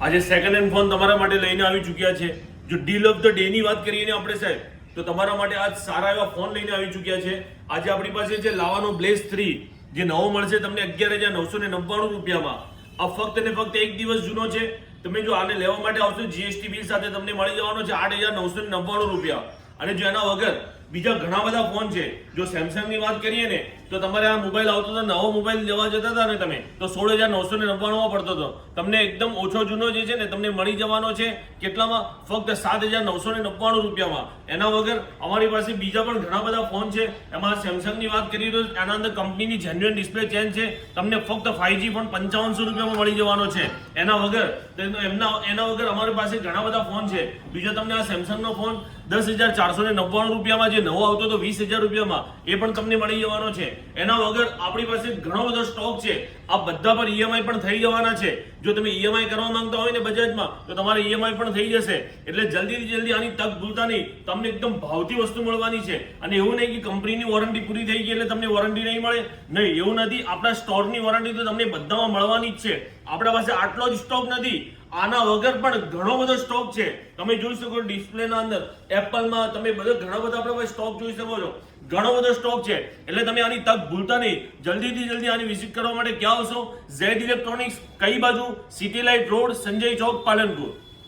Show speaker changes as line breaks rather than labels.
આજે second hand phone તમારા માટે લઈને આવી ચૂક્યા છે. જો ડીલ ઓફ ધ ડે ની વાત કરીએ ને આપણે સાહેબ, તો તમારા માટે આજ સારા એવા ફોન લઈને આવી ચૂક્યા છે. આજે આપણી પાસે છે લાવાનો બ્લેઝ 3, જે નવો મળશે તમને 11,999 રૂપિયામાં. આ ફક્ત ને ફક્ત એક દિવસ જૂનો છે. તમે જો આને લેવા માટે આવશો જીએસટી બિલ સાથે તમને મળી જવાનો છે 8,999 રૂપિયા. અને જો એના વગર બીજા ઘણા બધા ફોન છે. જો સેમસંગ ની વાત કરીએ ને તો તમારે આ મોબાઈલ આવતો હતો, નવો મોબાઈલ લેવા જતા હતા ને તમે, તો 16,999 પડતો હતો. તમને એકદમ ઓછો જૂનો જે છે ને તમને મળી જવાનો છે કેટલામાં? ફક્ત 7,999 રૂપિયામાં. એના વગર અમારી પાસે બીજા પણ ઘણા બધા ફોન છે. એમાં સેમસંગ ની વાત કરીએ તો એના અંદર કંપનીની જેન્યુઅન ડિસ્પ્લે ચેન્જ છે. તમને ફક્ત 5G ફોન 5500 રૂપિયામાં મળી જવાનો છે. એના વગર અમારી પાસે ઘણા બધા ફોન છે. બીજો તમને આ સેમસંગ નો ફોન 10,499 રૂપિયામાં, જે નવો આવતો તો 20,000 રૂપિયામાં, એ પણ તમને મળી જવાનો છે. એના વગર આપણી પાસે ઘણો બધો સ્ટોક છે. આ બધા પર ઈએમઆઈ પણ થઈ જવાના છે. જો તમે ઈએમઆઈ કરવા માંગતા હોય ને બજાજમાં, તો તમારે ઈએમઆઈ પણ થઈ જશે. એટલે જલ્દીથી જલ્દી આની તક ભૂલતા નહીં. તમને એકદમ ભાવથી વસ્તુ મળવાની છે. અને એવું નહીં કે કંપનીની વોરંટી પૂરી થઈ ગઈ એટલે તમને વોરંટી નહીં મળે. નહીં, એવું નથી. આપણા સ્ટોરની વોરંટી તો તમને બધામાં મળવાની જ છે. આપણા પાસે આટલો જ સ્ટોક નથી, આના વગર પણ ઘણો બધો સ્ટોક છે. તમે જોઈ શકો ડિસ્પ્લેના અંદર, એપલમાં તમે ઘણા બધા આપણા પાસે સ્ટોક જોઈ શકો છો. ઘણો બધો સ્ટોક છે. એટલે તમે આની તક ભૂલતા નહીં. જલ્દીથી જલ્દી આની વિઝિટ કરવા માટે ક્યાં આવશો? ઝેડ ઇલેક્ટ્રોનિક્સ, કઈ બાજુ? સિટી લાઇટ રોડ, સંજય ચોક, પાલનપુર.